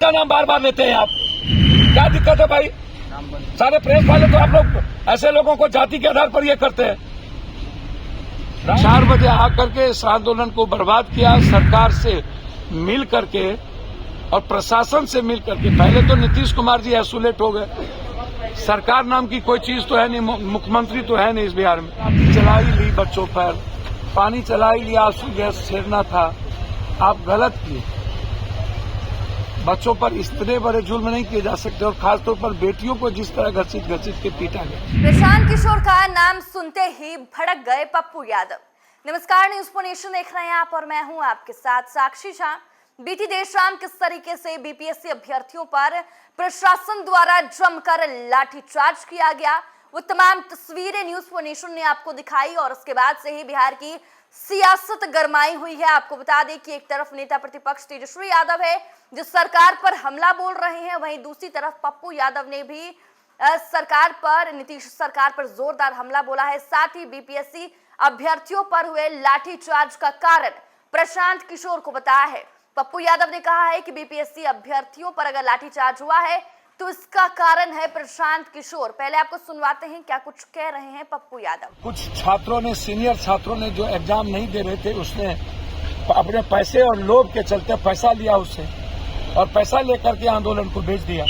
का नाम बार बार लेते हैं आप, क्या दिक्कत है भाई? सारे प्रेस वाले तो आप लोग ऐसे लोगों को जाति के आधार पर ये करते हैं। 4 बजे आकर के इस आंदोलन को बर्बाद किया सरकार से मिल करके और प्रशासन से मिल करके। पहले तो नीतीश कुमार जी आइसोलेट हो गए, सरकार नाम की कोई चीज तो है नहीं, मुख्यमंत्री तो है नहीं इस बिहार में। लाठी चलाई ली बच्चों पर, पानी चलाई लिया, आंसू गैस छेड़ना था, आप गलत किए। बच्चों पर इतने बड़े जुल्म नहीं किए जा सकते, और खासतौर पर बेटियों को जिस तरह घसीट के पीटा गया। प्रशांत किशोर का नाम सुनते ही भड़क गए पप्पू यादव। नमस्कार, न्यूज़ फॉर नेशन देख रहे हैं आप और मैं हूं आपके साथ साक्षी झा। बीती देर शाम किस तरीके से बीपीएससी अभ्यर्थियों पर प्रशासन द्वारा जमकर लाठीचार्ज किया गया, वो तमाम तस्वीरें न्यूज़ फॉर नेशन ने आपको दिखाई। और उसके बाद से ही बिहार की सियासत गरमाई हुई है। आपको बता दें कि एक तरफ नेता प्रतिपक्ष तेजस्वी यादव है जो सरकार पर हमला बोल रहे हैं, वहीं दूसरी तरफ पप्पू यादव ने भी सरकार पर, नीतीश सरकार पर जोरदार हमला बोला है। साथ ही बीपीएससी अभ्यर्थियों पर हुए लाठीचार्ज का कारण प्रशांत किशोर को बताया है। पप्पू यादव ने कहा है कि बीपीएससी अभ्यर्थियों पर अगर लाठीचार्ज हुआ है तो इसका कारण है प्रशांत किशोर। पहले आपको सुनवाते हैं क्या कुछ कह रहे हैं पप्पू यादव। कुछ छात्रों ने, सीनियर छात्रों ने जो एग्जाम नहीं दे रहे थे, उसने अपने पैसे और लोभ के चलते पैसा लिया उससे, और पैसा लेकर के आंदोलन को बेच दिया।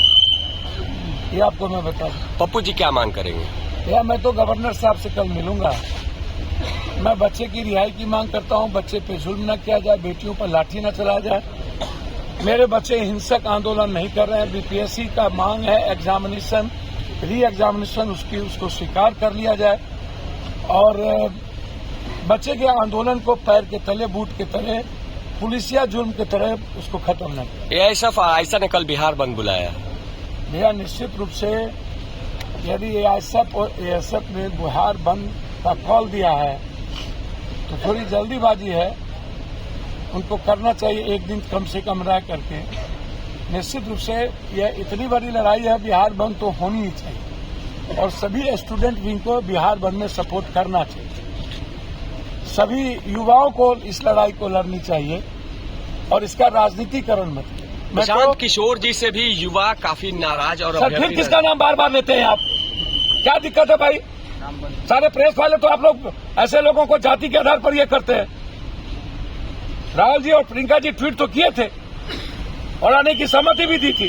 ये आपको मैं बता दूं। पप्पू जी क्या मांग करेंगे? भैया मैं तो गवर्नर साहब से कल मिलूंगा। मैं बच्चे की रिहाई की मांग करता हूं, बच्चे पे जुल्म न किया जाए, बेटियों पर लाठी न चलाया जाए। मेरे बच्चे हिंसक आंदोलन नहीं कर रहे हैं। बीपीएससी का मांग है एग्जामिनेशन, री एग्जामिनेशन उसको स्वीकार कर लिया जाए, और बच्चे के आंदोलन को पैर के तले, बूट के तले, पुलिसिया जुल्म के तरह उसको खत्म न करें। ऐसा ने कल बिहार बंद बुलाया। भैया निश्चित रूप से यदि एएसएफ और एएसएफ ने बिहार बंद का कॉल दिया है तो थोड़ी जल्दीबाजी है, उनको करना चाहिए एक दिन कम से कम रह करके। निश्चित रूप से यह इतनी बड़ी लड़ाई है, बिहार बंद तो होनी ही चाहिए, और सभी स्टूडेंट विंग को बिहार बंद में सपोर्ट करना चाहिए। सभी युवाओं को इस लड़ाई को लड़नी चाहिए, और इसका राजनीतिकरण मत करें। प्रशांत किशोर जी से भी युवा काफी नाराज और सर फिर किसका नाम बार बार लेते हैं आप, क्या दिक्कत है भाई? सारे प्रेस वाले तो आप लोग ऐसे लोगों को जाति के आधार पर ये करते हैं। राहुल जी और प्रियंका जी ट्वीट तो किए थे और आने की सहमति भी दी थी,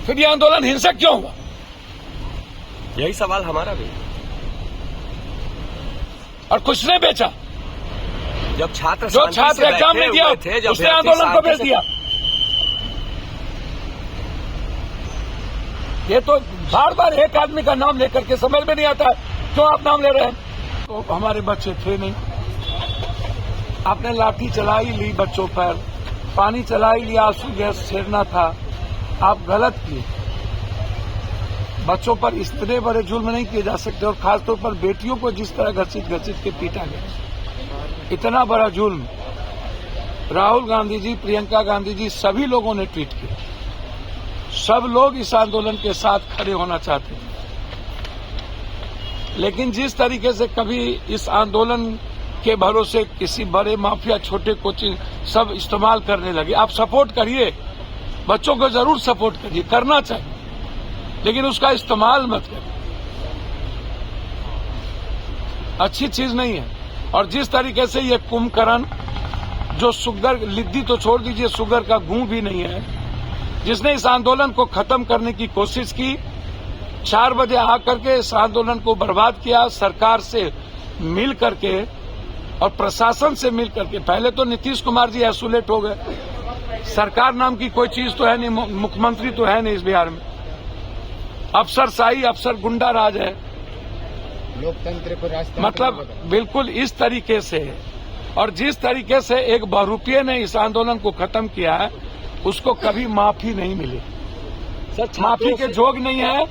फिर ये आंदोलन हिंसक क्यों हुआ? यही सवाल हमारा भी। और कुछ ने बेचा, जो छात्र एग्जाम नहीं दिया उसने आंदोलन को बेच दिया। ये तो बार बार एक आदमी का नाम लेकर के समझ में नहीं आता है क्यों आप नाम ले रहे हैं। तो हमारे बच्चे थे नहीं, आपने लाठी चलाई ली बच्चों पर, पानी चलाई लिया, आंसू गैस छेड़ना था, आप गलत किए। बच्चों पर इतने बड़े जुल्म नहीं किए जा सकते, और खासतौर पर बेटियों को जिस तरह घसीट के पीटा गया, इतना बड़ा जुल्म राहुल गांधी जी, प्रियंका गांधी जी, सभी लोगों ने ट्वीट किया। सब लोग इस आंदोलन के साथ खड़े होना चाहते हैं, लेकिन जिस तरीके से कभी इस आंदोलन के भरोसे किसी बड़े माफिया, छोटे कोचिंग सब इस्तेमाल करने लगे। आप सपोर्ट करिए, बच्चों को जरूर सपोर्ट करिए, करना चाहिए, लेकिन उसका इस्तेमाल मत करिए, अच्छी चीज नहीं है। और जिस तरीके से ये कुंभकर्ण, जो शुगर, लिद्दी तो छोड़ दीजिए, शुगर का गूं भी नहीं है, जिसने इस आंदोलन को खत्म करने की कोशिश की, 4 बजे आकर के इस आंदोलन को बर्बाद किया सरकार से मिल करके और प्रशासन से मिल करके। पहले तो नीतीश कुमार जी आइसोलेट हो गए, सरकार नाम की कोई चीज तो है नहीं, मुख्यमंत्री तो है नहीं इस बिहार में। अफसरशाही, अफसर गुंडा राज है, लोकतंत्र को रास्ता मतलब बिल्कुल इस तरीके से। और जिस तरीके से एक बहुरूपिये ने इस आंदोलन को खत्म किया है, उसको कभी माफी नहीं मिली। माफी के जोग नहीं है,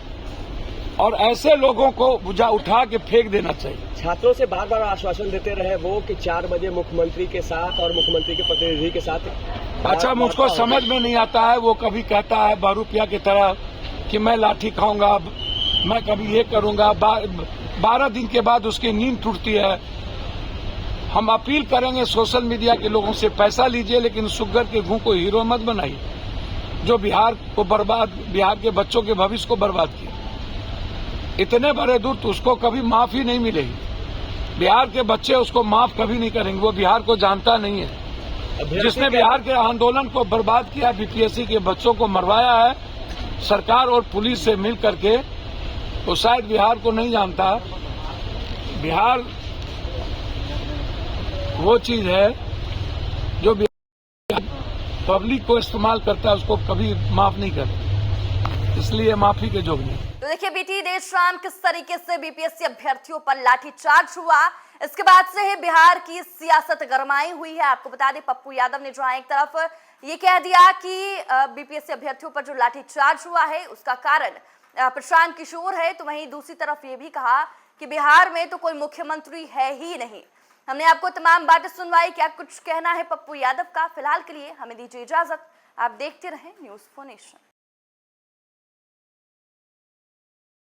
और ऐसे लोगों को उठा के फेंक देना चाहिए। छात्रों से बार बार आश्वासन देते रहे वो कि 4 बजे मुख्यमंत्री के साथ और मुख्यमंत्री के प्रतिनिधि के साथ। अच्छा, मुझको समझ में नहीं आता है, वो कभी कहता है बहुरूपिया की तरह कि मैं लाठी खाऊंगा, मैं कभी ये करूंगा, 12 दिन के बाद उसकी नींद टूटती है। हम अपील करेंगे सोशल मीडिया के लोगों से, पैसा लीजिए लेकिन शुगर के घूं को हीरो मत बनाइए। जो बिहार के बच्चों के भविष्य को बर्बाद किया। इतने बड़े दूत उसको कभी माफ ही नहीं मिलेगी। बिहार के बच्चे उसको माफ कभी नहीं करेंगे। वो बिहार को जानता नहीं है। जिसने बिहार के आंदोलन को बर्बाद किया, बीपीएससी के बच्चों को मरवाया है सरकार और पुलिस से मिल करके, वो शायद बिहार को नहीं जानता। बिहार वो चीज है जो पब्लिक को इस्तेमाल करता है, उसको कभी माफ नहीं करता। इसलिए माफी के जोग नहीं। तो देखिए बीती देर शाम किस तरीके से बीपीएससी अभ्यर्थियों पर लाठीचार्ज हुआ, इसके बाद से ही बिहार की सियासत गरमाई हुई है। आपको बता दें पप्पू यादव ने जहां एक तरफ ये कह दिया कि बीपीएससी अभ्यर्थियों पर जो लाठीचार्ज हुआ है उसका कारण प्रशांत किशोर है, तो वहीं दूसरी तरफ ये भी कहा कि बिहार में तो कोई मुख्यमंत्री है ही नहीं। हमने आपको तमाम बातें सुनवाई। क्या कुछ कहना है पप्पू यादव का? फिलहाल के लिए हमें दीजिए इजाजत। आप देखते रहें न्यूज़4 नेशन।